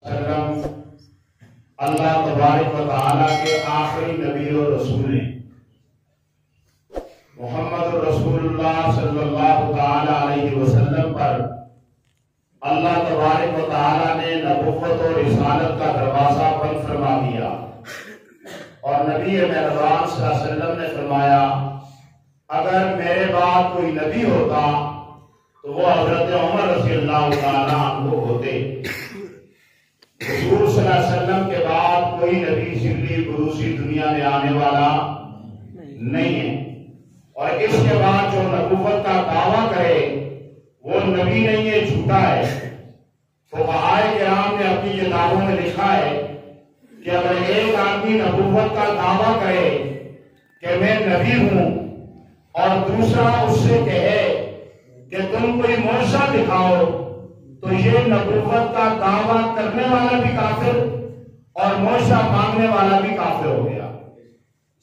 وسلم اللہ تبارک و تعالیٰ کے آخری نبی و رسول ہیں۔ محمد رسول اللہ صلی اللہ تعالیٰ علیہ وسلم پر اللہ تبارک و تعالیٰ نے نبوت و رسالت کا دروازہ بند فرما دیا، اور نبی مہربان صلی اللہ علیہ وسلم نے فرمایا اگر میرے بعد کوئی نبی ہوتا تو وہ حضرت عمر رضی اللہ تعالیٰ عنہ ہوتے۔ حضور صلی اللہ علیہ وسلم کے بعد کوئی نبی ذلی بروسی دنیا میں آنے والا نہیں ہے، اور اس کے بعد جو نبوت کا دعویٰ کرے وہ نبی نہیں ہے، جھوٹا ہے۔ فقہائے کرام نے اپنی کتابوں میں لکھا ہے کہ اگر ایک آدمی نبوت کا دعویٰ کرے کہ میں نبی ہوں اور دوسرا اس سے کہے کہ تم کوئی معجزہ دکھاؤ، تو یہ نبوت کا دعویٰ کرنے والا بھی کافر اور معجزہ مانگنے والا بھی کافر ہو گیا۔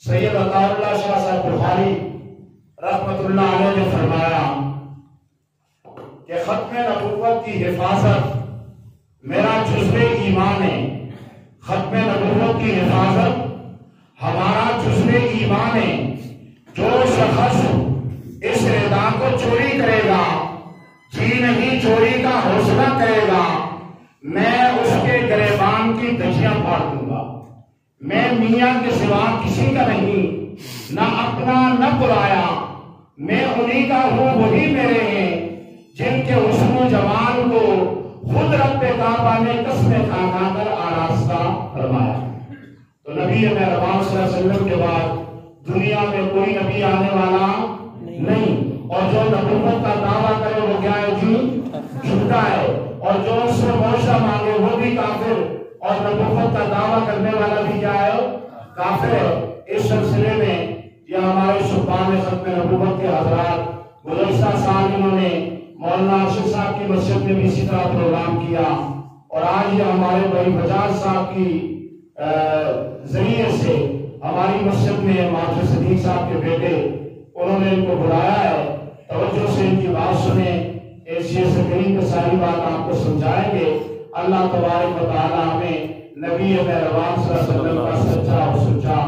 سید عطا اللہ شاہ صاحب بخاری رحمت اللہ علیہ نے فرمایا کہ ختم نبوت کی حفاظت میرا جزو ایمان ہے، ختم نبوت کی حفاظت ہمارا جزو ایمان ہے۔ جو شخص اس رضا کو چوری کرے گا، جی نہیں چوری کا حوصلہ کرے گا، میں اس کے گریبان کی دھجیاں پھاڑ دوں گا۔ میں میاں کے سوا کسی کا نہیں، نہ اپنا نہ پرایا، میں انہی کا ہوں، وہی میرے ہیں جن کے حسن و جمال کو خود رب کعبہ نے قسمیں کھا کھا کر آراستہ فرمایا۔ تو نبی مہربان صلی اللہ علیہ وسلم کے بعد دنیا میں کوئی نبی آنے والا نہیں، اور جو نبوت کا دعویٰ کرے وہ کیا ہے جی؟ جھوٹا ہے، اور جو اس سے معجزہ مانگے وہ بھی کافر، اور نبوت کا دعویٰ کرنے والا بھی کیا ہے؟ کافر ہے۔ اس سلسلے میں یہ ہمارے سلطان ختم نبوت کے حضرات گزشتہ سال انہوں نے مولانا ارشد صاحب کی مسجد میں بھی اسی طرح پروگرام کیا، اور آج یہ ہمارے بھائی بجاج صاحب کی ذریعے سے ہماری مسجد میں ماجد صدیق صاحب کے بیٹے انہوں نے ان کو بلایا ہے۔ توجہ سے ان کی بات سنیں، ایسی کریم کے ساری بات آپ کو سمجھائیں گے۔ اللہ تبارک و تعالی ہمیں نبی مہربان صلی اللہ علیہ وسلم کا سچا اور سچا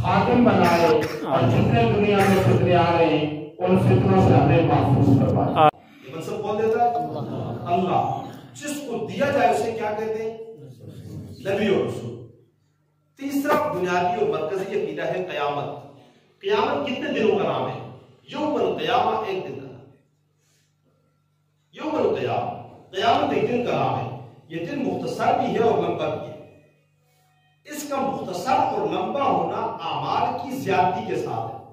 خاتم بنائے، اور جتنے دنیا میں فتنے آ رہے ہیں ان فتنوں سے ہمیں محفوظ فرمائے۔ یہ منصب کون دیتا ہے؟ اللہ۔ جس کو دیا جائے اسے کیا کہتے ہیں؟ نبی اور رسول۔ تیسرا بنیادی اور مرکزی عقیدہ ہے قیامت۔ قیامت کتنے دنوں کا نام ہے؟ یوم القیامہ، ایک دن کا نام ہے۔ یوم القیامہ، قیامت ایک دن کا نام ہے۔ یہ دن مختصر بھی ہے اور لمبا بھی ہے۔ اس کا مختصر اور لمبا ہونا اعمال کی زیادتی کے ساتھ ہے۔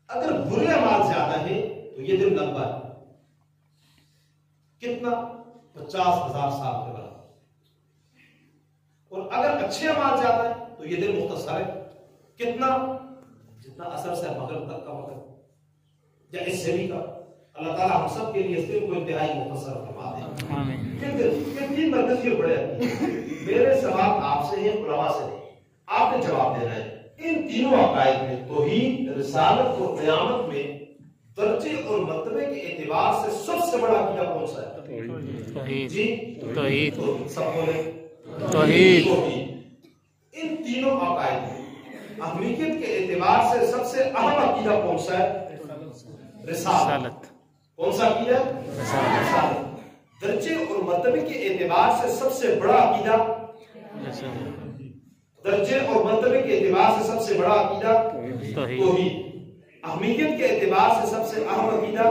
اگر برے اعمال زیادہ ہیں تو یہ دن لمبا ہے۔ کتنا؟ 50,000 سال کے بعد۔ اور اگر اچھے اعمال زیادہ ہیں تو یہ دن مختصر ہے۔ کتنا؟ جتنا عصر سے مغرب تک کا وقت، یا اس سے بھی کا۔ اللہ تعالیٰ ہم سب کے لیے اس دن کو انتہائی مختصر فرما دے۔ یہ تین مرکزی اور بڑے میرے سوال آپ سے ہیں، علماء سے ہیں، آپ نے جواب دینا ہے۔ ان تینوں عقائد میں توحید، رسالت اور قیامت میں درجے اور مرتبے کے اعتبار سے سب سے بڑا عقیدہ کون سا ہے؟ توحید۔ جی توحید۔ سب بولے توحید۔ ان تینوں عقائد میں اہمیت کے اعتبار سے سب سے اہم عقیدہ کون سا ہے؟ رسالت۔ کون سا عقیدہ؟ رسالت۔ درجے اور مرتبے کے اعتبار سے سب سے بڑا عقیدہ؟ درجے اور مرتبے کے اعتبار سے سب سے بڑا عقیدہ توحید۔ اہمیت کے اعتبار سے سب سے اہم عقیدہ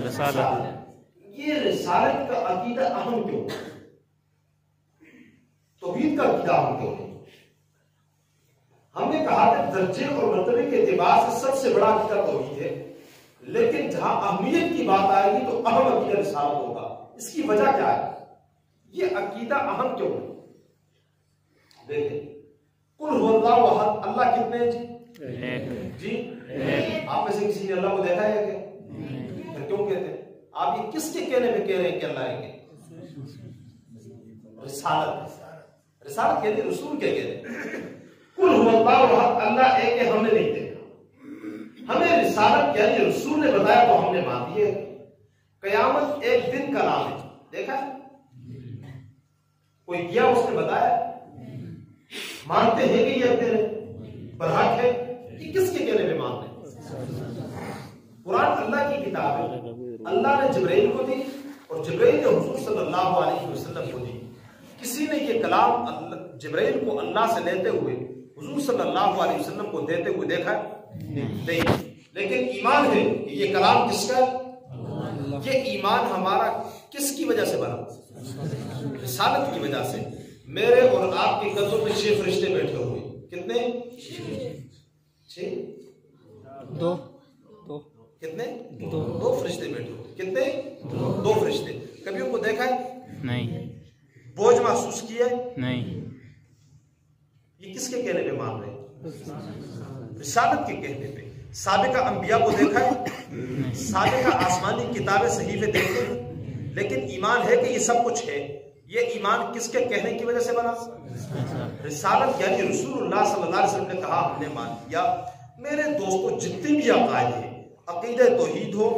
رسالت۔ یہ رسالت کا عقیدہ اہم کیوں؟ توحید کا عقیدہ اہم کیوں ہے؟ ہم نے کہا کہ درجے اور مرتبے کے اعتبار سے سب سے بڑا عقیدہ توحید ہے، لیکن جہاں اہمیت کی بات آئے گی تو اہم عقیدہ رسالت ہوگا۔ اس کی وجہ کیا ہے؟ یہ عقیدہ اہم کیوں ہے؟ دیکھیں، قل هو اللہ احد، اللہ کتنے ہیں جی؟ آپ میں سے کسی نے اللہ کو دیکھا ہے کیا؟ پھر کیوں کہتے ہیں؟ آپ یہ کس کے کہنے میں کہہ رہے ہیں کہ اللہ ہے؟ رسالت۔ رسالت کہتے ہیں، رسول کیا کہتے ہیں؟ قل هو اللہ احد، اللہ ایک ہے، ہم نے نہیں دیکھا، ہمیں رسالت یعنی رسول نے بتایا تو ہم نے مان دی ہے۔ قیامت ایک دن کا نام ہے، دیکھا کوئی کیا اس نے بتایا؟ مانتے ہیں کہ یہ تیرے برحق ہے؟ یہ کس کے کہنے پہ مان رہے ہیں؟ قرآن اللہ کی کتاب ہے، اللہ نے جبرائیل کو دی اور جبرائیل نے حضور صلی اللہ علیہ وسلم کو دی۔ کسی نے یہ کلام جبرائیل کو اللہ سے لیتے ہوئے حضور صلی اللہ علیہ وسلم کو دیتے ہوئے دیکھا نہیں، لیکن ایمان ہے کہ یہ کلام کس کا؟ یہ ایمان ہمارا کس کی وجہ سے بنا؟ رسالت کی وجہ سے۔ میرے اور آپ کے قدموں میں 6 فرشتے بیٹھے ہوئے، کتنے؟ 6 دو کتنے؟ 2 فرشتے بیٹھے ہوئے، کتنے؟ 2 فرشتے۔ کبھی ان کو دیکھا ہے؟ نہیں بوجھ محسوس کیا ہے؟ نہیں یہ کس کے کہنے پہ مان رہے ہیں؟ رسالت کے کہنے پہ۔ سابقہ انبیاء کو دیکھا ہے؟ سابقہ آسمانی کتابیں صحیفے دیکھتے ہیں، لیکن ایمان ہے کہ یہ سب کچھ ہے۔ یہ ایمان کس کے کہنے کی وجہ سے بنا؟ رسالت یعنی رسول اللہ صلی اللہ علیہ وسلم نے کہا ہم نے مان لیا۔ میرے دوستو، جتنے بھی عقائد ہیں، عقیدہ توحید ہو،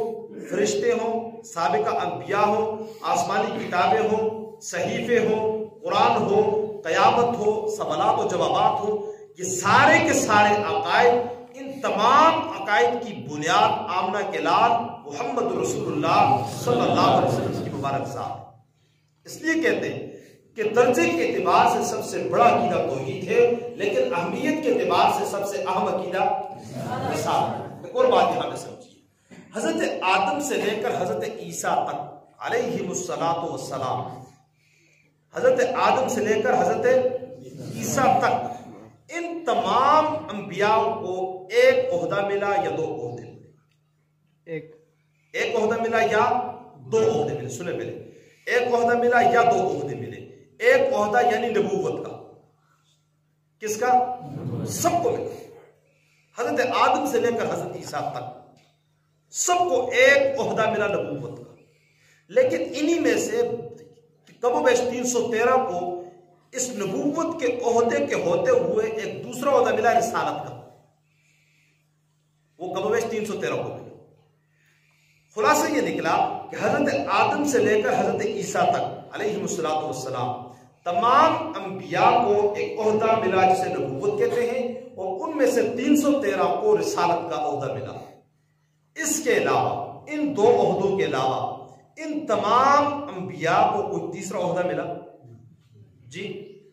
فرشتے ہوں، سابقہ انبیاء ہوں، آسمانی کتابیں ہوں، صحیفے ہوں، قرآن ہو، قیامت ہو، سوالات و جوابات ہو، یہ سارے کے سارے عقائد، ان تمام عقائد کی بنیاد آمنہ کے لال محمد رسول اللہ صلی اللہ علیہ وسلم کی مبارک ذات۔ اس لیے کہتے ہیں کہ درجے کے اعتبار سے سب سے بڑا عقیدہ توحید ہے، لیکن اہمیت کے اعتبار سے سب سے اہم عقیدہ رسالت۔ ایک اور بات یہاں پہ سمجھیے، حضرت آدم سے لے کر حضرت عیسیٰ تک علیہم الصلاۃ والسلام، حضرت آدم سے لے کر حضرت عیسیٰ تک، ان تمام انبیاء کو ایک عہدہ ملا یا 2 عہدے ملے؟ ایک عہدہ ملا یا 2 عہدے ملے؟ سنیں پہلے، ایک عہدہ ملا یا 2 عہدے ملے؟ ایک عہدہ یعنی نبوت کا، کس کا؟ سب کو ملا۔ حضرت آدم سے لے کر حضرت عیسیٰ تک سب کو ایک عہدہ ملا نبوت کا، لیکن انہی میں سے کم و بیش 313 کو اس نبوت کے عہدے کے ہوتے ہوئے ایک دوسرا عہدہ ملا رسالت کا، وہ کم و بیش 313 کو ملا۔ خلاصہ یہ نکلا کہ حضرت آدم سے لے کر حضرت عیسیٰ تک علیہم الصلوۃ والسلام تمام انبیاء کو ایک عہدہ ملا جسے نبوت کہتے ہیں، اور ان میں سے 313 کو رسالت کا عہدہ ملا۔ اس کے علاوہ، ان 2 عہدوں کے علاوہ، ان تمام انبیاء کو کوئی تیسرا عہدہ ملا؟ جی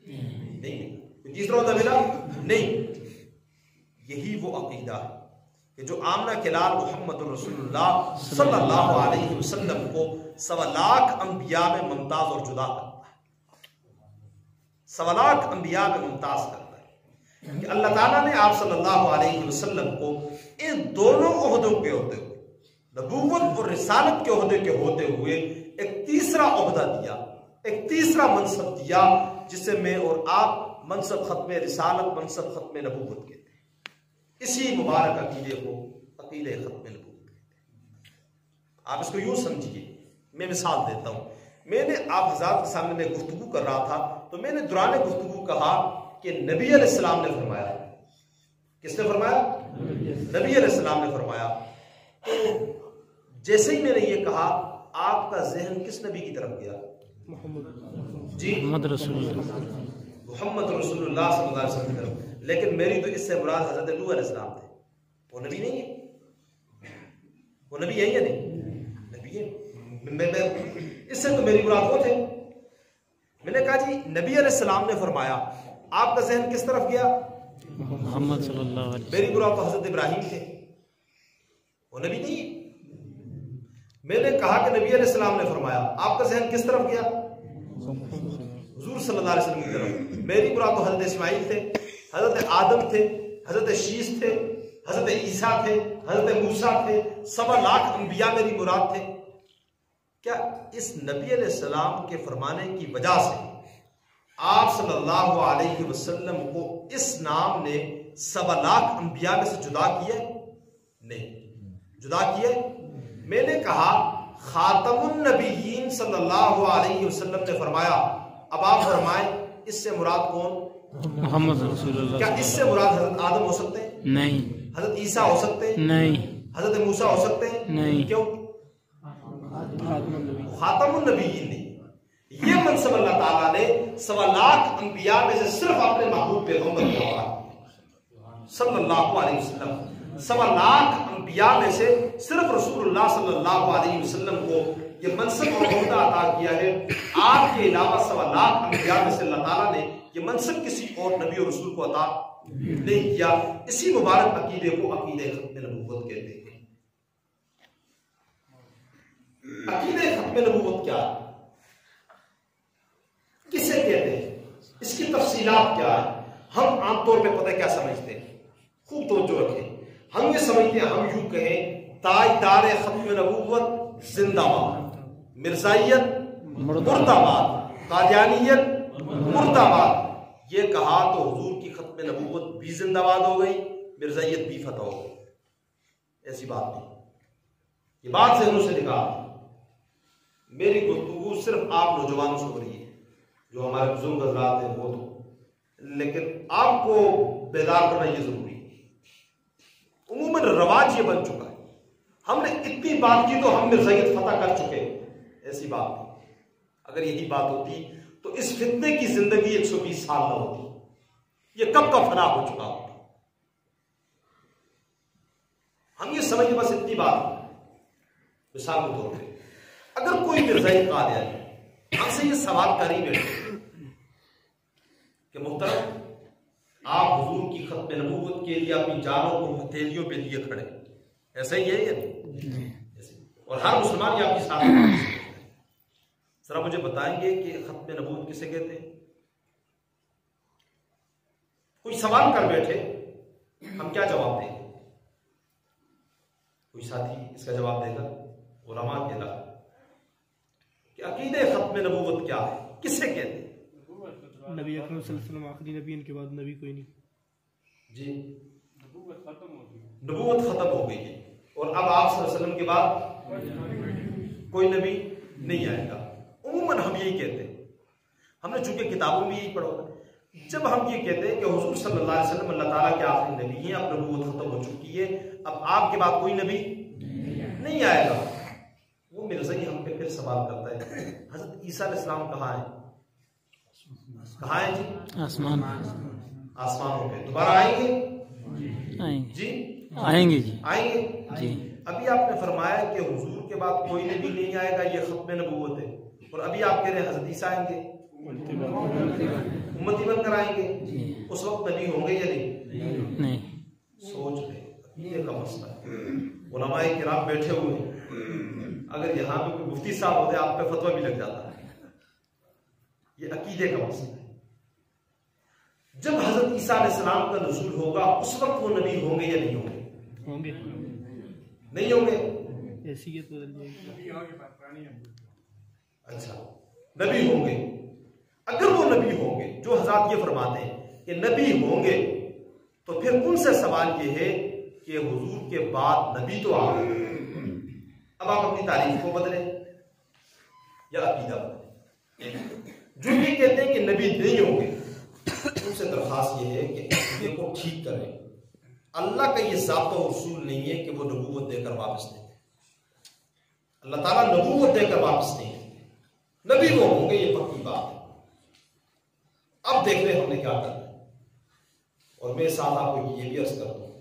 نہیں، کوئی تیسرا عہدہ ملا نہیں۔ یہی وہ عقیدہ ہے کہ جو آمنہ کے لال محمد رسول اللہ صلی اللہ علیہ وسلم کو 1.25 لاکھ انبیاء میں ممتاز اور جدا کرتا ہے، 1.25 لاکھ انبیاء میں ممتاز کرتا ہے، کہ اللہ تعالیٰ نے آپ صلی اللہ علیہ وسلم کو ان دونوں عہدوں کے ہوتے ہوئے، نبوت اور رسالت کے عہدے کے ہوتے ہوئے، ایک تیسرا عہدہ دیا، ایک تیسرا منصب دیا، جسے میں اور آپ منصب ختم رسالت، منصب ختم نبوت کہتے ہیں۔ اسی مبارک عقیدے کو عقیدہ ختم نبوت کہتے ہیں۔ آپ اس کو یوں سمجھیے، میں مثال دیتا ہوں۔ میں نے آپ حضرات کے سامنے میں گفتگو کر رہا تھا، تو میں نے دوران گفتگو کہا کہ نبی علیہ السلام نے فرمایا۔ کس نے فرمایا؟ نبی علیہ السلام نے فرمایا۔ تو جیسے ہی میں نے یہ کہا، آپ کا ذہن کس نبی کی طرف گیا؟ جی محمد رسول اللہ، محمد رسول اللہ صلی اللہ علیہ وسلم کی طرف۔ لیکن میری تو اس سے مراد حضرت نوح علیہ السلام تھے، وہ نبی نہیں ہے؟ وہ نبی ہے یا نہیں؟ نبی ہے۔ اس سے تو میری مراد وہ تھے۔ میں نے کہا جی نبی علیہ السلام نے فرمایا، آپ کا ذہن کس طرف گیا؟ محمد صلی اللہ علیہ وسلم۔ میری مراد تو حضرت ابراہیم تھے، وہ نبی نہیں ہے۔ میں نے کہا کہ نبی علیہ السلام نے فرمایا، آپ کا ذہن کس طرف گیا؟ حضور صلی اللہ علیہ وسلم کی طرف۔ میری مراد تو حضرت اسماعیل تھے، حضرت آدم تھے، حضرت شیش تھے، حضرت عیسیٰ تھے، حضرت موسیٰ تھے، 1.25 لاکھ انبیاء میری مراد تھے۔ کیا اس نبی علیہ السلام کے فرمانے کی وجہ سے آپ صلی اللہ علیہ وسلم کو اس نام نے 1.25 لاکھ انبیاء میں سے جدا کیا؟ نہیں، جدا کیا۔ میں نے کہا خاتم النبیین صلی اللہ علیہ وسلم نے فرمایا، اب آپ فرمائیں اس سے مراد کون؟ محمد رسول اللہ۔ کیا اس سے مراد حضرت آدم ہو سکتے ہیں؟ نہیں۔ حضرت عیسیٰ ہو سکتے ہیں؟ نہیں۔ حضرت موسیٰ ہو سکتے ہیں؟ نہیں۔ کیوں؟ خاتم النبیین نہیں۔ یہ منصب اللہ تعالیٰ نے 1.25 لاکھ انبیاء میں سے صرف اپنے محبوب پیغمبر کو عطا کیا صلی اللہ علیہ وسلم. 1.25 لاکھ انبیاء میں سے صرف رسول اللہ صلی اللہ علیہ وسلم کو یہ منصب اور عہدہ عطا کیا ہے. آپ کے علاوہ 1.25 لاکھ انبیاء میں سے اللہ تعالیٰ نے یہ منصب کسی اور نبی اور رسول کو عطا نہیں کیا. اسی مبارک عقیدے کو عقیدہ ختم نبوت کہتے ہیں. عقیدہ ختم نبوت کیا ہے؟ کسے کہتے ہیں؟ اس کی تفصیلات کیا ہے؟ ہم عام طور پہ پتہ کیا سمجھتے ہیں؟ خوب توجہ رکھیں. ہم یہ سمجھتے ہیں، ہم یوں کہیں تاجدار ختم نبوت زندہ باد، مرزائیت مردہ باد، قادیانیت مردہ باد. یہ کہا تو حضور کی ختم نبوت بھی زندہ باد ہو گئی، مرزائیت بھی فتح ہو گئی. ایسی بات نہیں. یہ بات ذہنوں سے نکال. میری گفتگو صرف آپ نوجوانوں سے ہو رہی ہے، جو ہمارے بزرگ حضرات ہیں وہ تو، لیکن آپ کو بیدار کرنا یہ ضروری ہے. عموماً رواج یہ بن چکا ہے. ہم نے اتنی بات کی تو ہم مرزائیت فتح کر چکے. ایسی بات نہیں. اگر یہی بات ہوتی تو اس فتنے کی زندگی 120 سال نہ ہوتی. یہ کب کا فنا ہو چکا ہوتا. ہم یہ سمجھیں بس اتنی بات. مثال کے طور پہ اگر کوئی مرزائی قادیانی ہم سے یہ سوال کر ہی بیٹھے کہ محترم آپ حضور کی ختم نبوت کے لیے اپنی جانوں کو ہتھیلیوں پہ لیے کھڑے، ایسا ہی ہے یا نہیں؟ اور ہر مسلمان یہ آپ کی ساتھ. ذرا مجھے بتائیں گے کہ ختم نبوت کسے کہتے ہیں؟ کوئی سوال کر بیٹھے، ہم کیا جواب دیں گے؟ کوئی ساتھی اس کا جواب دے گا؟ علماء کے علاوہ کہ عقیدہ ختم نبوت کیا ہے، کسے کہتے ہیں؟ نبی اکرم صلی اللہ علیہ وسلم آخری نبی، ان کے بعد نبی کوئی نہیں. جی نبوت ختم ہو گئی ہے، اور اب آپ صلی اللہ علیہ وسلم کے بعد کوئی نبی نہیں آئے گا. عموماً ہم یہی کہتے ہیں. ہم نے چونکہ کتابوں میں یہی پڑھا ہوگا. جب ہم یہ کہتے ہیں کہ حضور صلی اللہ علیہ وسلم اللہ تعالیٰ کے آخری نبی ہیں، اب نبوت ختم ہو چکی ہے، اب آپ کے بعد کوئی نبی نہیں آئے گا، وہ مرزائی ہم پہ پھر سوال کرتا ہے حضرت عیسیٰ علیہ السلام کہاں ہیں؟ کہاں ہیں جی؟ آسمان آسمانوں پہ. دوبارہ آئیں گے؟ آئیں گے جی آئیں گے جی آئیں گے. جی. ابھی آپ نے فرمایا کہ حضور کے بعد کوئی نبی نہیں آئے گا، یہ ختم نبوت ہے، اور ابھی آپ کہہ رہے ہیں حضرت عیسیٰ آئیں گے، امتی بن کر آئیں گے. اس وقت نبی ہوں گے یا نہیں؟ سوچ لیں. عقیدے کا مسئلہ ہے. علماء کرام بیٹھے ہوئے ہیں. اگر یہاں پہ کوئی مفتی صاحب ہوتے آپ پہ فتویٰ بھی لگ جاتا ہے. یہ عقیدے کا مسئلہ ہے. جب حضرت عیسیٰ علیہ السلام کا نزول ہوگا اس وقت وہ نبی ہوں گے یا نہیں ہوں گے؟ ہوں گے. نہیں ہوں گے. حیثیت بدل جائے گی. اچھا نبی ہوں گے. اگر وہ نبی ہوں گے، جو حضرات یہ فرماتے ہیں کہ نبی ہوں گے، تو پھر ان سے سوال یہ ہے کہ حضور کے بعد نبی تو آ گئے، اب آپ اپنی تاریخ کو بدلیں یا عقیدہ بدلیں. جو یہ کہتے ہیں کہ نبی نہیں ہوں گے، ان سے درخواست یہ ہے کہ عقیدے کو ٹھیک کریں. اللہ کا یہ ذات و اصول نہیں ہے کہ وہ نبوت دے کر واپس نہیں. اللہ تعالیٰ نبوت دے کر واپس نہیں. نبی وہ ہوں گے، یہ پکی بات ہے. اب دیکھ رہے ہم نے کیا کرنا ہے. اور میں ساتھ آپ کو یہ بھی عرض کر دوں،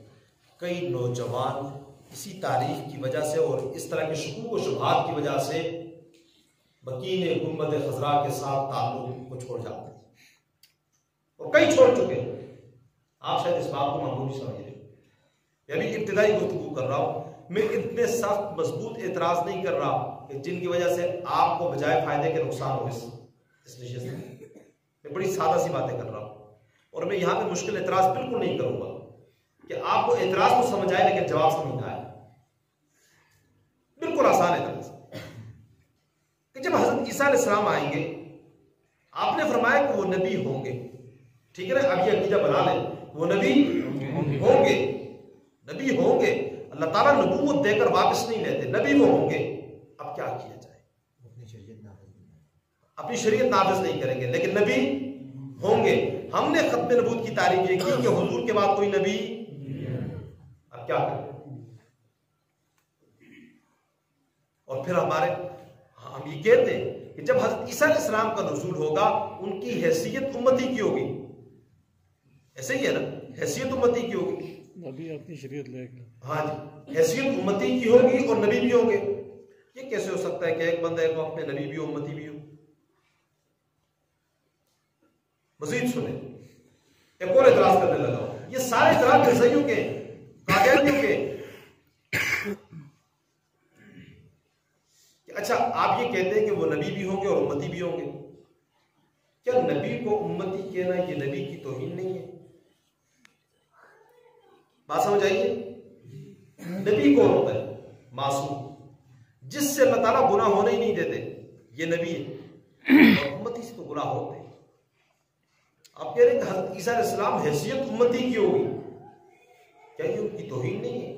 کئی نوجوان اسی تاریخ کی وجہ سے اور اس طرح کے شکوک و شبہات کی وجہ سے مکین گنبد خضرا کے ساتھ تعلق کو چھوڑ جاتے ہیں، اور کئی چھوڑ چکے ہیں. آپ شاید اس بات کو معمولی سمجھ رہے ہیں. یعنی ابتدائی گفتگو کر رہا ہوں میں، اتنے سخت مضبوط اعتراض نہیں کر رہا کہ جن کی وجہ سے آپ کو بجائے فائدے کے نقصان ہو. اس نشست میں میں بڑی سادہ سی باتیں کر رہا ہوں، اور میں یہاں پہ مشکل اعتراض بالکل نہیں کروں گا کہ آپ کو اعتراض تو سمجھ آئے لیکن جواب سمجھ نہ آئے. بالکل آسان اعتراض کہ جب حضرت عیسیٰ علیہ السلام آئیں گے، آپ نے فرمایا کہ وہ نبی ہوں گے. ٹھیک ہے نا؟ اب یہ عقیدہ بنا لیں، وہ نبی ہوں گے. نبی ہوں گے. اللہ تعالیٰ نبوت دے کر واپس نہیں لیتے، نبی وہ ہوں گے. اب کیا کیا جائے؟ اپنی شریعت نافذ نہیں کریں گے لیکن نبی ہوں گے. ہم نے ختم نبوت کی تعریف یہ کی کہ حضور کے بعد کوئی نبی. اب کیا کریں؟ اور پھر ہم یہ کہتے ہیں کہ جب حضرت عیسیٰ علیہ السلام کا نزول ہوگا ان کی حیثیت امتی کی ہوگی، ایسے ہی ہے نا، حیثیت امتی کی ہوگی، نبی اپنی شریعت لے کے، ہاں جی، حیثیت امتی کی ہوگی اور نبی بھی ہوں گے۔ یہ کیسے ہو سکتا ہے کہ ایک بندہ ایک وقت میں نبی بھی ہو امتی بھی ہو؟ مزید سنیں، ایک اور اعتراض کرنے لگا ہوں، یہ سارے اعتراض مرزائیوں کے، قادیانیوں کے، کہ اچھا آپ یہ کہتے ہیں کہ وہ نبی بھی ہوں گے اور امتی بھی ہوں گے، کیا نبی کو امتی کہنا یہ نبی کی توہین نہیں ہے؟ بات سمجھ آئیے؟ نبی کون ہوتا ہے؟ معصوم، جس سے اللہ تعالیٰ گناہ ہونے ہی نہیں دیتے، یہ نبی ہے، اور امتی سے تو گناہ ہوتے ہیں۔ آپ کہہ رہے ہیں کہ حضرت عیسیٰ علیہ السلام حیثیت امتی کی ہوگی، کیا یہ ان کی توہین نہیں ہے؟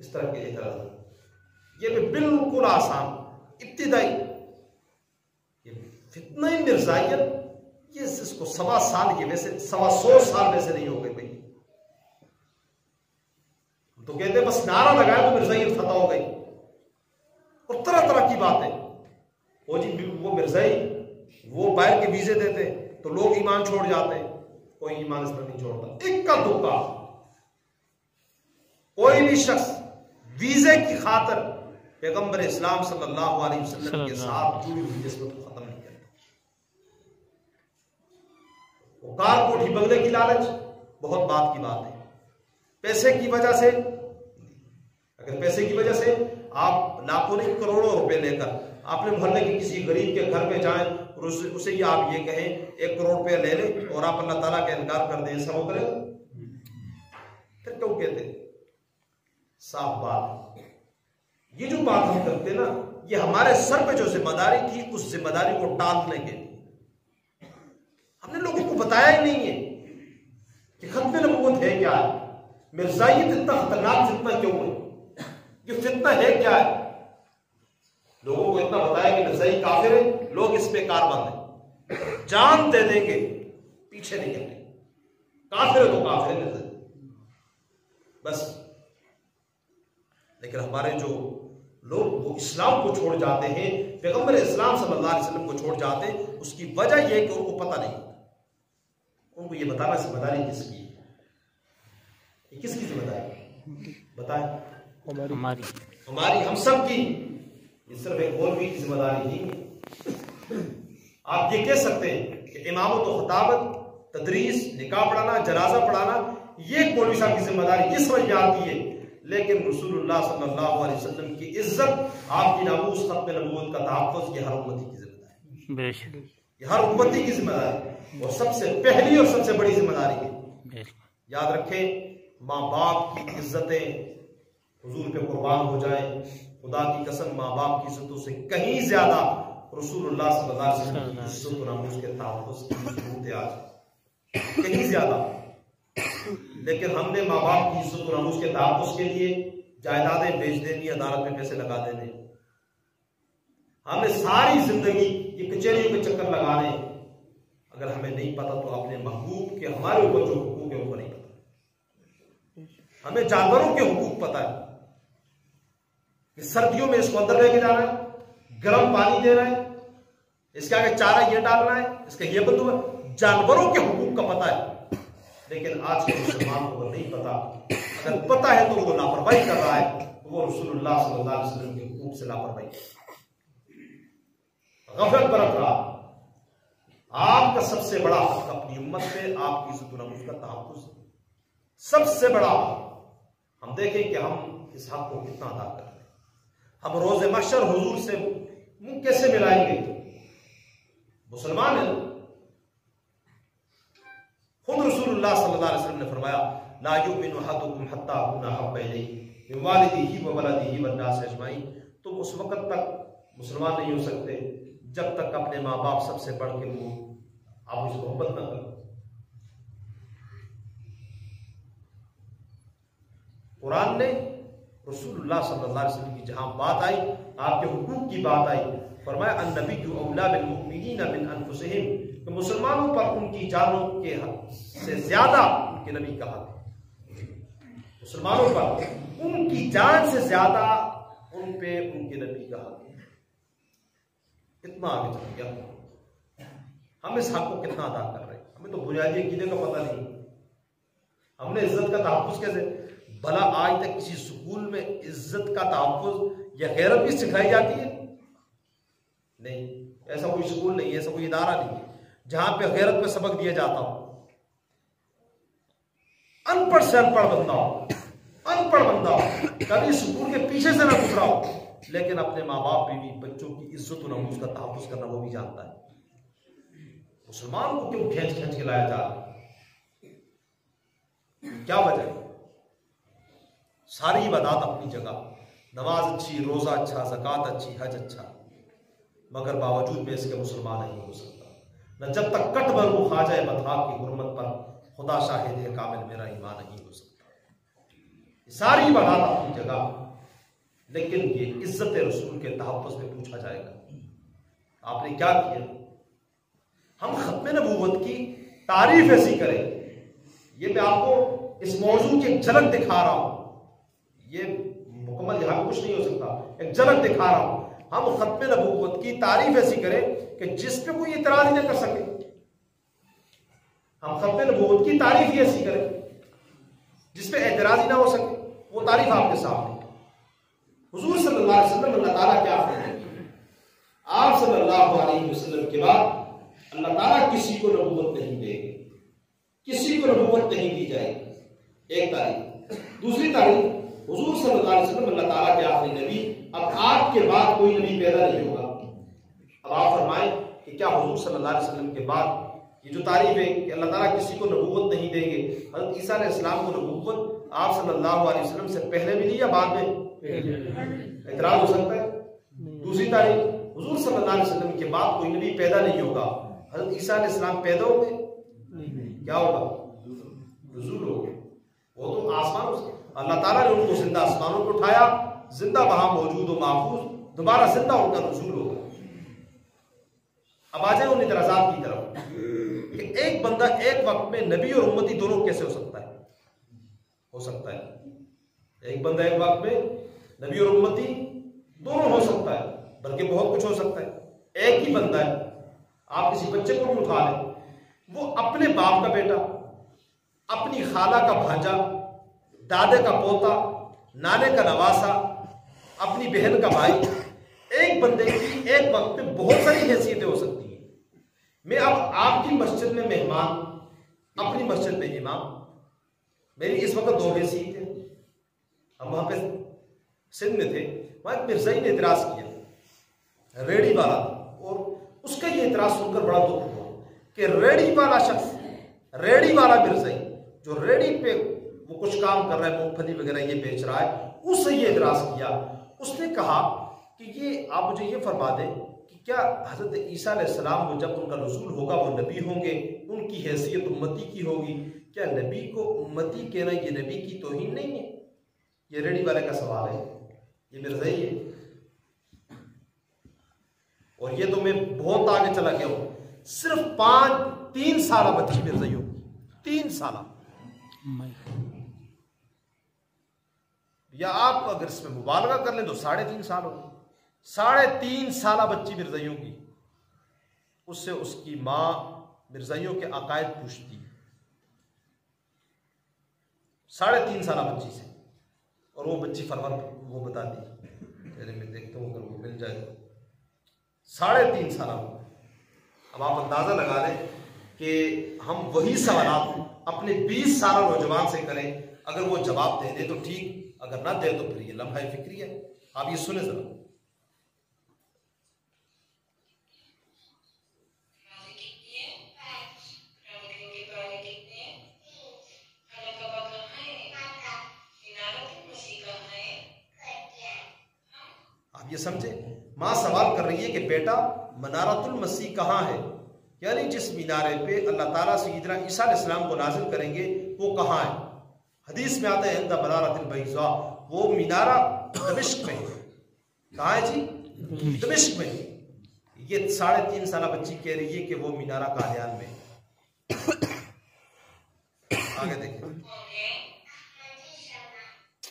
اس طرح کے اعتراض یہ بھی بالکل آسان ابتدائی، یہ فتنہ مرزائیت، یہ اس کو 1.25 سال کی ویسے 125 سال میں سے نہیں ہو گئے بھائی، تو کہتے ہیں بس نعرہ لگایا تو مرزائیت فتح ہو گئی، اور طرح طرح کی باتیں، وہ جی وہ مرزائی وہ باہر کے ویزے دیتے تو لوگ ایمان چھوڑ جاتے ہیں، کوئی ایمان اس پر نہیں چھوڑتا، اکا دکا، کوئی بھی شخص ویزے کی خاطر پیغمبر اسلام صلی اللہ علیہ وسلم کے ساتھ جڑی ہوئی نسبت کو ختم نہیں کرتا۔ وہ کار کوٹھی بنگلے کی لالچ بہت بات کی بات ہے، پیسے کی وجہ سے، اگر پیسے کی وجہ سے آپ لاکھوں نہیں کروڑوں روپے لے کر آپ نے محلے کے کسی غریب کے گھر میں جائیں اور اسے یہ آپ یہ کہیں 1 کروڑ روپے لے لیں اور آپ اللہ تعالیٰ کا انکار کر دیں، ایسا وہ کرے گا؟ پھر کیوں کہتے ہیں؟ صاف بات، یہ جو بات ہم کرتے نا، یہ ہمارے سر پہ جو ذمہ داری تھی اس ذمہ داری کو ٹالنے کے لیے ہم نے لوگوں کو بتایا ہی نہیں ہے کہ ختم نبوت ہے کیا ہے، مرزائیت اتنا خطرناک فتنہ کیوں ہے، یہ فتنہ ہے کیا ہے۔ لوگوں کو اتنا بتایا کہ مرزائی کافر ہے، لوگ اس پہ کاربند ہیں، جان دے دیں گے، پیچھے نہیں کریں، کافر ہے تو کافر ہے مرزائی بس۔ لیکن ہمارے جو لوگ وہ اسلام کو چھوڑ جاتے ہیں، پیغمبر اسلام صلی اللہ علیہ وسلم کو چھوڑ جاتے ہیں، اس کی وجہ یہ ہے کہ ان کو پتہ نہیں ہوتا، ان کو یہ بتانا ذمہ داری کس کی ہے، یہ کس کی ذمہ داری بتائیں؟ ہماری، ہم سب کی، یہ صرف ایک مولوی کی ذمہ داری نہیں ہے۔ آپ یہ کہہ سکتے ہیں کہ امامت و خطابت، تدریس، نکاح پڑھانا، جنازہ پڑھانا، یہ مولوی صاحب کی ذمہ داری اس وجہ آتی ہے، لیکن رسول اللہ صلی اللہ علیہ وسلم کی عزت، آپ کی ناموس، ختم نبوت کا تحفظ، یہ ہر امتی کی ذمہ داری ہے، یہ ہر امتی کی ذمہ داری اور سب سے پہلی اور سب سے بڑی ذمہ داری ہے۔ یاد رکھیں، ماں باپ کی عزتیں حضور پہ قربان ہو جائیں، خدا کی قسم ماں باپ کی عزتوں سے کہیں زیادہ رسول اللہ صلی اللہ علیہ وسلم کی عزت و ناموس کے تحفظ کی ضرورت ہے آج، کہیں زیادہ۔ لیکن ہم نے ماں باپ کی عزت و ناموس کے تحفظ کے لیے جائیدادیں بیچ دینی، عدالت میں پیسے لگا دینے، ہم نے ساری زندگی یہ کچہریوں کے چکر لگانے، اگر ہمیں نہیں پتا تو اپنے محبوب کے ہمارے اوپر جو حقوق ہے ان کو نہیں پتا۔ ہمیں جانوروں کے حقوق پتا ہے کہ سردیوں میں اس کو اندر لے کے جانا ہے، گرم پانی دینا ہے، اس کے آگے چارہ یہ ڈالنا ہے، اس کا یہ بندوق ہے، جانوروں کے حقوق کا پتا ہے۔ لیکن آج کے مسلمان کو نہیں پتا، اگر پتا ہے تو وہ لاپرواہی کر رہا ہے، وہ رسول اللہ صلی اللہ علیہ وسلم کے حقوق سے لاپرواہی، غفلت برت رہا۔ آپ کا سب سے بڑا حق اپنی امت پہ آپ کی عزت و ناموس کا تحفظ، سب سے بڑا حق۔ ہم دیکھیں کہ ہم اس حق کو کتنا ادا کر رہے ہیں۔ ہم روز محشر حضور سے منہ کیسے ملائیں گے؟ مسلمان ہیں، خود رسول اللہ صلی اللہ علیہ وسلم نے فرمایا لا یؤمن احدکم حتی اکون احب الیہ من والدہ وولدہ والناس اجمعین، تم اس وقت تک مسلمان نہیں ہو سکتے جب تک اپنے ماں باپ سب سے بڑھ کے وہ آپ اس محبت نہ کرو۔ قرآن نے رسول اللہ صلی اللہ علیہ وسلم کی جہاں بات آئی، آپ کے حقوق کی بات آئی، فرمایا النبی اولی بالمؤمنین من انفسہم، کہ مسلمانوں پر ان کی جانوں کے حق سے زیادہ ان کے نبی کا حق ہے۔ مسلمانوں پر ان کی جان سے زیادہ ان پہ ان کے نبی کا حق ہے۔ اتنا آگے چل گیا. ہم اس حق کو کتنا ادا کر رہے ہیں؟ ہمیں تو بنیادی عقیدے کا پتہ نہیں. ہم نے عزت کا تحفظ کیسے؟ بھلا آج تک کسی سکول میں عزت کا تحفظ یا غیرت بھی سکھائی جاتی ہے؟ نہیں. ایسا کوئی سکول نہیں ہے، ایسا کوئی ادارہ نہیں ہے جہاں پہ غیرت میں سبق دیا جاتا ہو. ان پڑھ سے ان پڑھ بندہ ہو، ان پڑھ بندہ ہو، کبھی سکول کے پیچھے سے نہ گزرا ہو، لیکن اپنے ماں باپ بیوی بچوں کی عزت و ناموس کا تحفظ کرنا وہ بھی جانتا ہے. مسلمان کو کیوں کھینچ کھینچ کے لایا جا رہا ہے؟ کیا وجہ ہے؟ ساری عبادات اپنی جگہ، نماز اچھی، روزہ اچھا، زکوٰۃ اچھی، حج اچھا، مگر باوجود میں اس کے مسلمان نہیں ہو سکتا. نہ جب تک کٹ برو خواجہ مطلب کی حرمت پر خدا شاہد ہے کامل میرا ایمان نہیں ہو سکتا. ساری عبادات اپنی جگہ، لیکن یہ عزت رسول کے تحفظ میں پوچھا جائے گا آپ نے کیا کیا. ہم ختم نبوت کی تعریف ایسی کریں. یہ میں آپ کو اس موضوع کی ایک جھلک دکھا رہا ہوں، یہ مکمل یہاں کچھ نہیں ہو سکتا، ایک جھلک دکھا رہا ہوں. ہم ختم نبوت کی تعریف ایسی کریں کہ جس پہ کوئی اعتراض ہی نہ کر سکے. ہم ختم نبوت کی تعریف ہی ایسی کریں جس پہ اعتراض ہی نہ ہو سکے. وہ تعریف آپ کے سامنے. حضور صلی اللہ علیہ وسلم اللہ تعالیٰ کیا فرماتے ہیں؟ آپ صلی اللہ علیہ وسلم کے بعد اللہ تعالیٰ کسی کو نبوت نہیں دے گے، کسی کو نبوت نہیں دی جائے گی. ایک تاریخ. دوسری تاریخ، حضور صلی اللہ علیہ وسلم اللہ تعالیٰ کے آخری نبی، اب آپ کے بعد کوئی نبی پیدا نہیں ہوگا. اب آپ فرمائیں کہ کیا حضور صلی اللہ علیہ وسلم کے بعد یہ جو تعریف ہے کہ اللہ تعالیٰ کسی کو نبوت نہیں دیں گے، حضرت عیسیٰ علیہ السلام کو نبوت آپ صلی اللہ علیہ وسلم سے پہلے ملی یا بعد میں؟ اعتراض ہو سکتا ہے. دوسری تاریخ، حضور صلی اللہ علیہ وسلم کے بعد کوئی نبی پیدا نہیں ہوگا، حضرت عیسیٰ علیہ السلام پیدا ہوں گے، کیا ہوگا؟ نزول ہوگا. وہ تو آسمان سے اللہ تعالیٰ نے ان کو زندہ آسمانوں کو اٹھایا، زندہ وہاں موجود و محفوظ، دوبارہ زندہ ان کا نزول ہوگا. اب آ جائیں ان اعتراضات کی طرف کہ ایک بندہ ایک وقت میں نبی اور امتی دونوں کیسے ہو سکتا ہے؟ ہو سکتا ہے. ایک بندہ ایک وقت میں نبی اور امتی دونوں ہو سکتا ہے، بلکہ بہت کچھ ہو سکتا ہے. ایک ہی بندہ ہے. آپ کسی بچے کو بھی اٹھا لیں، وہ اپنے باپ کا بیٹا، اپنی خالہ کا بھانجا، دادے کا پوتا، نانے کا نواسا، اپنی بہن کا بھائی. ایک بندے کی ایک وقت میں بہت ساری حیثیتیں ہو سکتی ہیں. میں اب آپ کی مسجد میں مہمان، اپنی مسجد میں امام. میری اس وقت 2 حیثیت ہے. ہم وہاں پہ سندھ میں تھے، وہاں ایک مرزائی نے اعتراض کیا، ریڑھی والا، اور اس کا یہ اعتراض سن کر بڑا دکھ ہوا کہ ریڑھی والا شخص، ریڑھی والا مرزائی جو ریڑھی پہ وہ کچھ کام کر رہا ہے، مونگ پھلی وغیرہ یہ بیچ رہا ہے، اس سے یہ اعتراض کیا. اس نے کہا کہ یہ آپ مجھے یہ فرما دیں کہ کیا حضرت عیسیٰ علیہ السلام کو جب ان کا نزول ہوگا وہ نبی ہوں گے، ان کی حیثیت امتی کی ہوگی، کیا نبی کو امتی کہنا یہ نبی کی توہین نہیں ہے؟ یہ ریڑھی والے کا سوال ہے، یہ مرزائی ہے. اور یہ تو میں بہت آگے چلا گیا ہوں. صرف 3 سالہ بچی مرزائیوں کی، 3 سالہ. یا آپ اگر اس میں مبالغہ کر لیں تو 3.5 سال ہو. 3.5 سالہ بچی مرزائیوں کی. اس سے اس کی ماں مرزائیوں کے عقائد پوچھتی ہے. 3.5 سالہ بچی سے، اور وہ بچی فرور وہ بتاتی ہے، چلے میں دیکھتا ہوں اگر وہ مل جائے تو. 3.5 سالہ. اب آپ اندازہ لگا لیں کہ ہم وہی سوالات اپنے 20 سالہ نوجوان سے کریں، اگر وہ جواب دے دے تو ٹھیک، اگر نہ دے تو پھر یہ لمحہ فکری ہے. آپ یہ سنیں ذرا. آپ یہ سمجھے، ماں سوال کر رہی ہے کہ بیٹا منارۃ المسیح کہاں ہے، یعنی جس مینارے پہ اللہ تعالیٰ سیدنا عیسیٰ علیہ السلام کو نازل کریں گے وہ کہاں ہے؟ حدیث میں آتا ہے عند منارۃ البیضاء، وہ مینارہ دمشق میں ہے. کہاں ہے جی؟ دمشق میں. یہ 3.5 سالہ بچی کہہ رہی ہے کہ وہ مینارہ قادیان میں. آگے دیکھیں،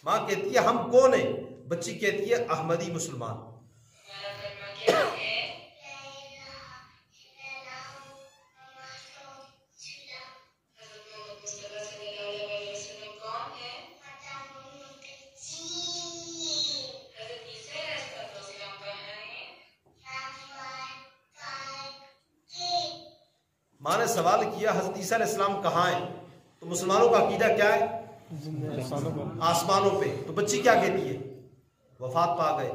ماں کہتی ہے ہم کون ہیں؟ بچی کہتی ہے احمدی مسلمان. ماں نے سوال کیا حضرت عیسیٰ علیہ السلام کہاں ہیں؟ تو مسلمانوں کا عقیدہ کیا ہے؟ آسمانوں پہ. تو بچی کیا کہتی ہے؟ وفات پا گئے،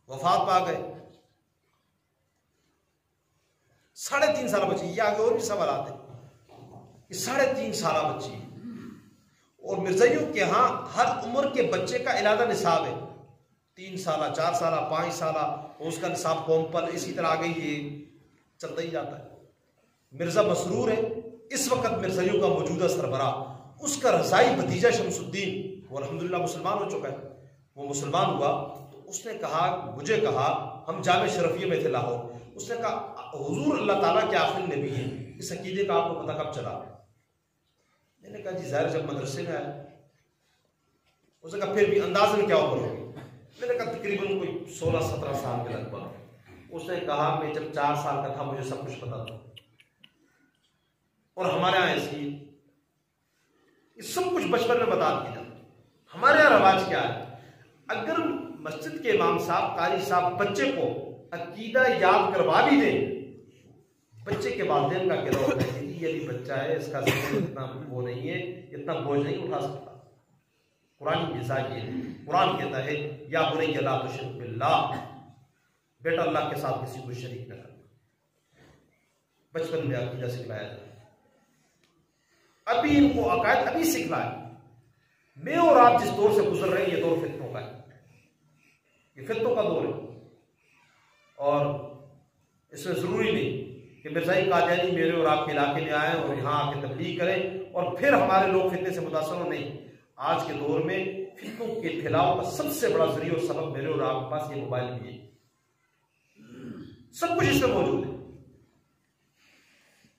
وفات پا گئے. 3.5 سالہ بچی. یہ آگے اور بھی سوالات ہیں کہ 3.5 سالہ بچی. اور مرزائیوں کے ہاں ہر عمر کے بچے کا علیحدہ نصاب ہے. 3 سالہ، 4 سالہ، 5 سالہ، اس کا نصاب کومپل، اسی طرح آگے یہ چلتا ہی جاتا ہے. مرزا مسرور ہے اس وقت مرزائیوں کا موجودہ سربراہ. اس کا رضائی بھتیجا شمس الدین، وہ الحمدللہ مسلمان ہو چکا ہے، وہ مسلمان ہوا. تو اس نے کہا، مجھے کہا، ہم جامع شرفیہ میں تھے لاہور، اس نے کہا حضور اللہ تعالیٰ کے آخری نبی ہیں، اس عقیدے کا آپ کو پتہ کب چلا؟ میں نے کہا جی ظاہر جب مدرسے میں آیا. اس نے کہا پھر بھی اندازاً کیا عمر ہوگی؟ میں نے کہا تقریباً کوئی 16-17 سال کے لگ بھگ. اس نے کہا میں جب 4 سال کا تھا مجھے سب کچھ پتا تھا. اور ہمارے یہاں ایسی یہ سب کچھ بچپن میں بتا دیا جاتا. ہمارے یہاں رواج کیا ہے؟ اگر مسجد کے امام صاحب، قاری صاحب بچے کو عقیدہ یاد کروا بھی دیں، بچے کے والدین کا کہنا ہوتا ہے کہ یہ بھی بچہ ہے، اس کا ذہن اتنا وہ نہیں ہے، اتنا بوجھ نہیں اٹھا سکتا. قرآن کی مزاج یہ ہے. قرآن کہتا ہے یا بنی لا تشرک باللہ، بیٹا اللہ کے ساتھ کسی کو شریک نہ کرنا. بچپن میں عقیدہ سکھلایا جاتا ہے. ابھی ان کو عقائد ابھی سکھلائے. میں اور آپ جس دور سے گزر رہے ہیں یہ دور فتنوں کا ہے، یہ فتنوں کا دور ہے. اور اس میں ضروری نہیں کہ مرزائی قادیانی میرے اور آپ کے علاقے میں آئیں اور یہاں آ کے تبلیغ کریں اور پھر ہمارے لوگ فتنے سے متاثر ہوں. نہیں، آج کے دور میں فتنوں کے پھیلاؤ کا سب سے بڑا ذریعہ اور سبب میرے اور آپ کے پاس یہ موبائل بھی ہے. سب کچھ اس میں موجود ہے.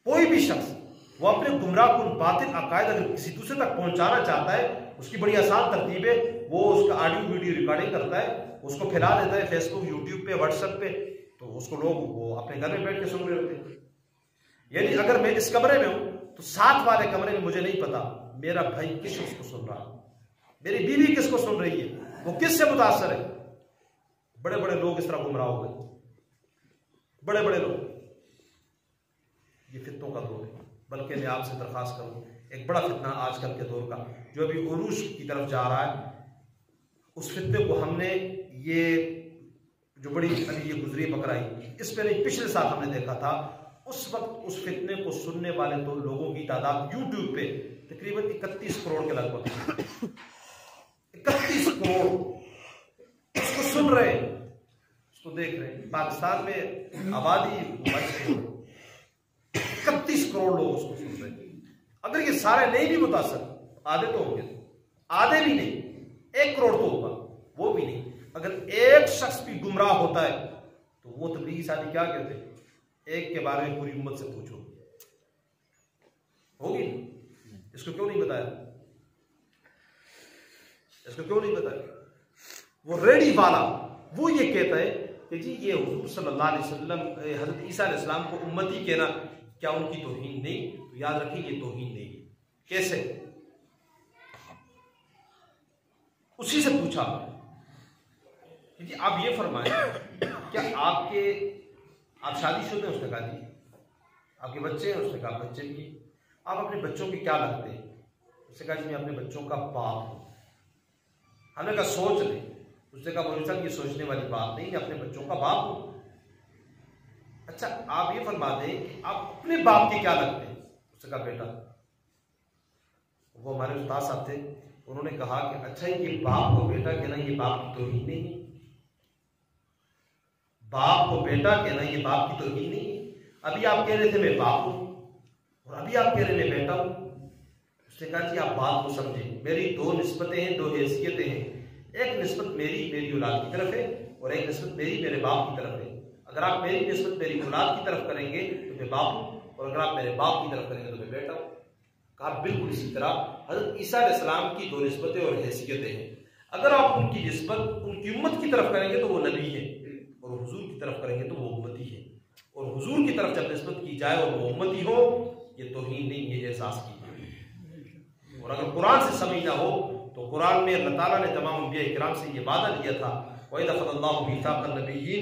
کوئی بھی شخص وہ اپنے گمراہ کن باطل عقائد اگر کسی دوسرے تک پہنچانا چاہتا ہے، اس کی بڑی آسان ترتیب ہے. وہ اس کا آڈیو ویڈیو ریکارڈنگ کرتا ہے، اس کو پھیلا دیتا ہے فیس بک، یوٹیوب پہ، واٹس ایپ پہ. تو اس کو لوگ وہ اپنے گھر میں بیٹھ کے سن رہے ہوتے ہیں. یعنی اگر میں اس کمرے میں ہوں تو ساتھ والے کمرے میں مجھے نہیں پتا میرا بھائی کس شخص کو سن رہا ہے، میری بیوی کس کو سن رہی ہے، وہ کس سے متاثر ہے. بڑے بڑے لوگ اس طرح گمراہ ہو گئے، بڑے بڑے لوگ. یہ فتنوں کا دور ہے. بلکہ میں آپ سے درخواست کروں، ایک بڑا فتنہ آج کل کے دور کا جو ابھی عروج کی طرف جا رہا ہے، اس فتنے کو ہم نے یہ جو بڑی ابھی یہ گزری بقرعید، اس پہ نہیں پچھلے سال ہم نے دیکھا تھا. اس وقت اس فتنے کو سننے والے تو لوگوں کی تعداد یوٹیوب پہ تقریباً 31 کروڑ کے لگ بھگ 31 کروڑ اس کو سن رہے ہیں، اس کو دیکھ رہے ہیں. پاکستان میں آبادی 31 کروڑ لوگ اس کو سن رہے ہیں. اگر یہ سارے نہیں بھی متاثر، آدھے تو ہوں گے، آدھے بھی نہیں، 1 کروڑ تو ہوگا، وہ بھی نہیں. اگر ایک شخص بھی گمراہ ہوتا ہے تو وہ تبلیغی ساتھی کیا کہتے ہیں؟ ایک کے بارے میں پوری امت سے پوچھو، ہوگی. اس کو کیوں نہیں بتایا؟ اس کو کیوں نہیں بتایا؟ وہ ریڈی والا وہ یہ کہتا ہے کہ جی یہ حضور صلی اللہ علیہ وسلم حضرت عیسیٰ علیہ السلام کو امتی کہنا کیا ان کی توہین نہیں؟ تو یاد رکھیں یہ توہین نہیں. کیسے؟ اسی سے پوچھا کہ جی آپ یہ فرمائیں کیا آپ شادی شدہ ہیں؟ اس نے کہا جی. آپ کے بچے ہیں؟ اس نے کہا بچے بھی. آپ اپنے بچوں کے کیا لگتے ہیں؟ اس نے کہا جی میں اپنے بچوں کا باپ ہوں. ہم نے کہا سوچ لیں. اس نے کہا مولوی صاحب یہ سوچنے والی بات نہیں، میں اپنے بچوں کا باپ ہوں. اچھا آپ یہ فرما دیں کہ آپ اپنے باپ کے کیا لگتے ہیں؟ اس نے کہا بیٹا. وہ ہمارے استاد صاحب تھے، انہوں نے کہا کہ اچھا یہ باپ کو بیٹا کہنا یہ باپ کی توہین نہیں ہے؟ باپ کو بیٹا کہنا یہ باپ کی توہین نہیں ہے؟ ابھی آپ کہہ رہے تھے میں باپ ہوں اور ابھی آپ کہہ رہے میں بیٹا ہوں. اس نے کہا جی آپ بات کو سمجھیں، میری 2 نسبتیں ہیں، 2 حیثیتیں ہیں. ایک نسبت میری اولاد کی طرف ہے اور ایک نسبت میرے باپ کی طرف ہے. اگر آپ میری نسبت میری اولاد کی طرف کریں گے تو میں باپ ہوں، اور اگر آپ میرے باپ کی طرف کریں گے تو میں بیٹا ہوں. کہا بالکل اسی طرح حضرت عیسیٰ علیہ السلام کی 2 نسبتیں اور حیثیتیں ہیں. اگر آپ ان کی نسبت ان کی امت کی طرف کریں گے تو وہ نبی ہے، اور حضور کی طرف کریں گے تو وہ امتی ہے. اور حضور کی طرف جب نسبت کی جائے اور وہ امتی ہو، یہ توہین نہیں، یہ احساس کی. اور اگر قرآن سے سمجھ نہ ہو تو قرآن میں اللہ تعالیٰ نے تمام انبیاء کرام سے یہ وعدہ لیا تھا وَإِذَا أَخَذَ اللَّهُ مِيثَاقَ النَّبِيِّينَ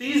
30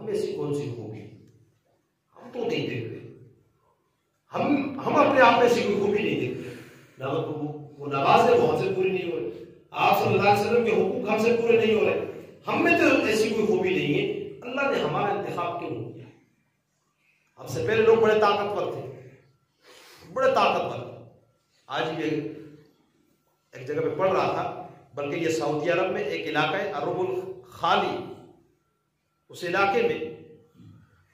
ہم میں ایسی کون سی خوبی ہم تو نہیں دیکھتے، ہم اپنے آپ میں ایسی کوئی خوبی نہیں دیکھتے، وہ نماز ہے وہ ہم سے پوری نہیں ہو رہی، آپ صلی اللہ علیہ وسلم کے حقوق ہم سے پورے نہیں ہو رہے، ہم میں تو ایسی کوئی خوبی نہیں ہے، اللہ نے ہمارا انتخاب کیوں نہیں کیا؟ ہم سے پہلے لوگ بڑے طاقتور تھے، بڑے طاقتور. آج بھی ایک جگہ پہ پڑھ رہا تھا، بلکہ یہ سعودی عرب میں ایک علاقہ ہے عرب الخالی، اس علاقے میں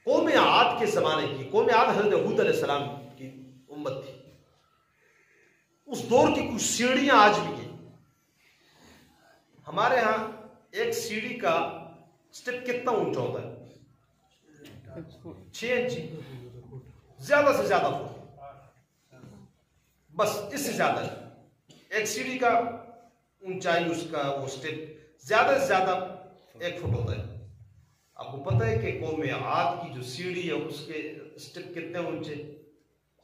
قوم عاد کے زمانے کی، قوم عاد حضرت ہود علیہ السلام کی امت تھی، اس دور کی کچھ سیڑھیاں آج بھی ہیں. ہمارے ہاں ایک سیڑھی کا سٹیپ کتنا اونچا ہوتا ہے؟ 6 انچ، زیادہ سے زیادہ فٹ، بس اس سے زیادہ ہے. ایک سیڑھی کا اونچائی اس کا وہ سٹیپ زیادہ سے زیادہ 1 فٹ ہوتا ہے. آپ کو پتہ ہے کہ قوم عاد کی جو سیڑھی ہے اس کے سٹیپ کتنے اونچے؟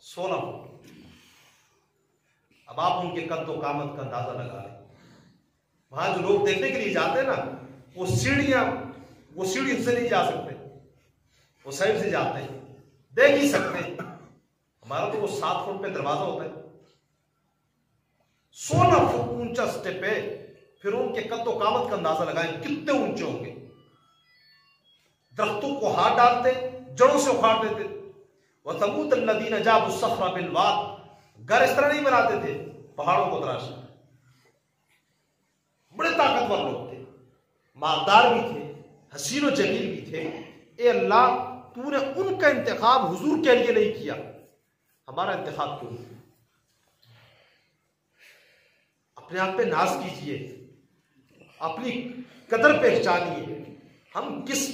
16 فٹ. اب آپ ان کے قد و قامت کا اندازہ لگا لیں. وہاں جو لوگ دیکھنے کے لیے جاتے ہیں نا، وہ سیڑھی سے نہیں جا سکتے، وہ سائڈ سے جاتے ہیں، دیکھ ہی سکتے ہیں. ہمارا تو وہ 7 فٹ پہ دروازہ ہوتا ہے، 16 فٹ اونچا سٹیپ ہے. پھر ان کے قد و قامت کا اندازہ لگائیں کتنے اونچے ہوں گے. درختوں کو ہاتھ ڈالتے، جڑوں سے اکھاڑ دیتے. وَثَمُودَ الَّذِينَ جَابُوا الصَّخْرَ بِالْوَادِ، گھر اس طرح نہیں بناتے تھے، پہاڑوں کو تراشا. بڑے طاقتور لوگ تھے، مالدار بھی تھے، حسین و جمیل بھی تھے. اے اللہ، تو نے ان کا انتخاب حضور کے لیے نہیں کیا، ہمارا انتخاب کیوں نہیں؟ اپنے آپ پہ ناز کیجئے، اپنی قدر پہچانیے. ہم کس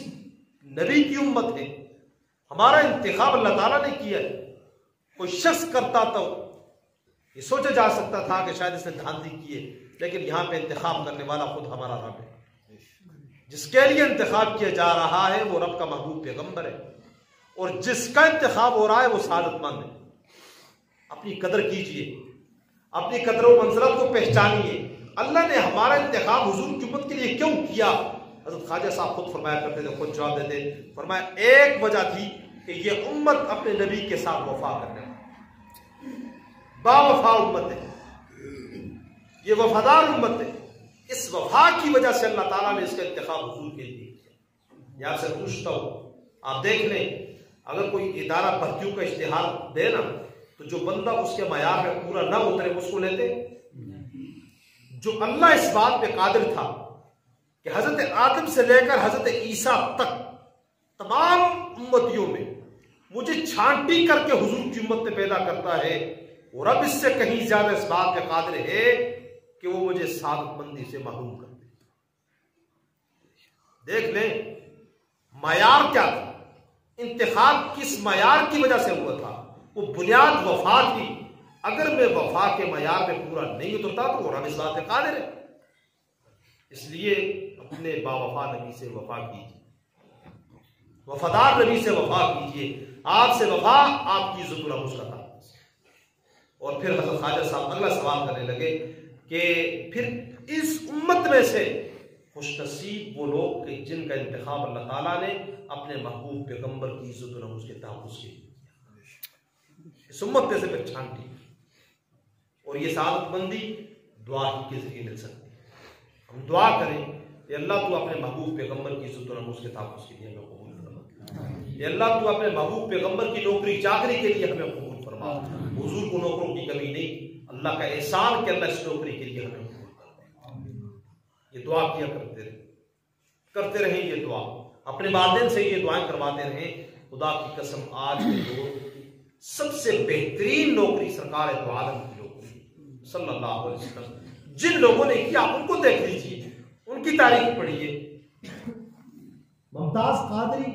نبی کی امت ہے؟ ہمارا انتخاب اللہ تعالیٰ نے کیا ہے. کوئی شخص کرتا تو یہ سوچا جا سکتا تھا کہ شاید اس نے دھاندلی کی ہے، لیکن یہاں پہ انتخاب کرنے والا خود ہمارا رب ہے. جس کے لیے انتخاب کیا جا رہا ہے وہ رب کا محبوب پیغمبر ہے، اور جس کا انتخاب ہو رہا ہے وہ سعادت مند ہے. اپنی قدر کیجئے، اپنی قدر و منزلت کو پہچانیے. اللہ نے ہمارا انتخاب حضور کی امت کے لیے کیوں کیا؟ حضرت خواجہ صاحب خود فرمایا کرتے تھے، خود جواب دیتے، فرمایا ایک وجہ تھی کہ یہ امت اپنے نبی کے ساتھ وفا کرنے والی با وفا امت ہے، یہ وفادار امت ہے. اس وفا کی وجہ سے اللہ تعالیٰ نے اس کا انتخاب حضور کے لیے کیا. یہ آپ سے پوچھتا ہوں، آپ دیکھ لیں، اگر کوئی ادارہ بھرتیوں کا اشتہار دے نا، تو جو بندہ اس کے معیار میں پورا نہ اترے اس کو لیتے. جو اللہ اس بات پہ قادر تھا کہ حضرت آدم سے لے کر حضرت عیسیٰ تک تمام امتیوں میں مجھے چھانٹی کر کے حضور کی امت میں پیدا کرتا ہے، اور اب اس سے کہیں زیادہ اس بات پہ قادر ہے کہ وہ مجھے سعادت مندی سے محروم کر دے. دیکھ لیں معیار کیا تھا، انتخاب کس معیار کی وجہ سے ہوا تھا. وہ بنیاد وفا تھی. اگر میں وفا کے معیار میں پورا نہیں اترتا تو وہ رب اس بات پہ قادر ہے. اس لیے اپنے با وفا نبی سے وفا کیجیے، وفادار نبی سے وفا کیجیے. آپ سے وفا آپ کی عزت و نفس کا تھا. اور پھر حضرت خواجہ صاحب اگلا سوال کرنے لگے کہ پھر اس امت میں سے خوش نصیب وہ لوگ کہ جن کا انتخاب اللہ تعالیٰ نے اپنے محبوب پیغمبر کی عزت و نفس کے تحفظ کے لیے کیا. اس امت میں سے پھر چھانٹی، اور یہ سعادت مندی دعا ہی کے ذریعے مل سکتی ہے. ہم دعا کریں کہ اللہ تو اپنے محبوب پیغمبر کی عزت و نفس کے تحفظ کے لیے ہمیں قبول فرما. یا اللہ تو اپنے محبوب پیغمبر کی نوکری چاکری کے لیے ہمیں قبول فرما. حضور کو نوکروں کی کمی نہیں، اللہ کا احسان کہ اللہ اس نوکری کے لیے ہمیں قبول فرما. یہ دعا کیا کرتے رہیں. یہ دعا اپنے والدین سے یہ دعائیں کرواتے رہیں. خدا کی قسم آج کے دور سب سے بہترین نوکری سرکار دو عالم کی نوکری صلی اللہ علیہ وسلم جن لوگوں نے کیا ان کو دیکھ لیجیے، ان کی تاریخ پڑھیے. ممتاز قادری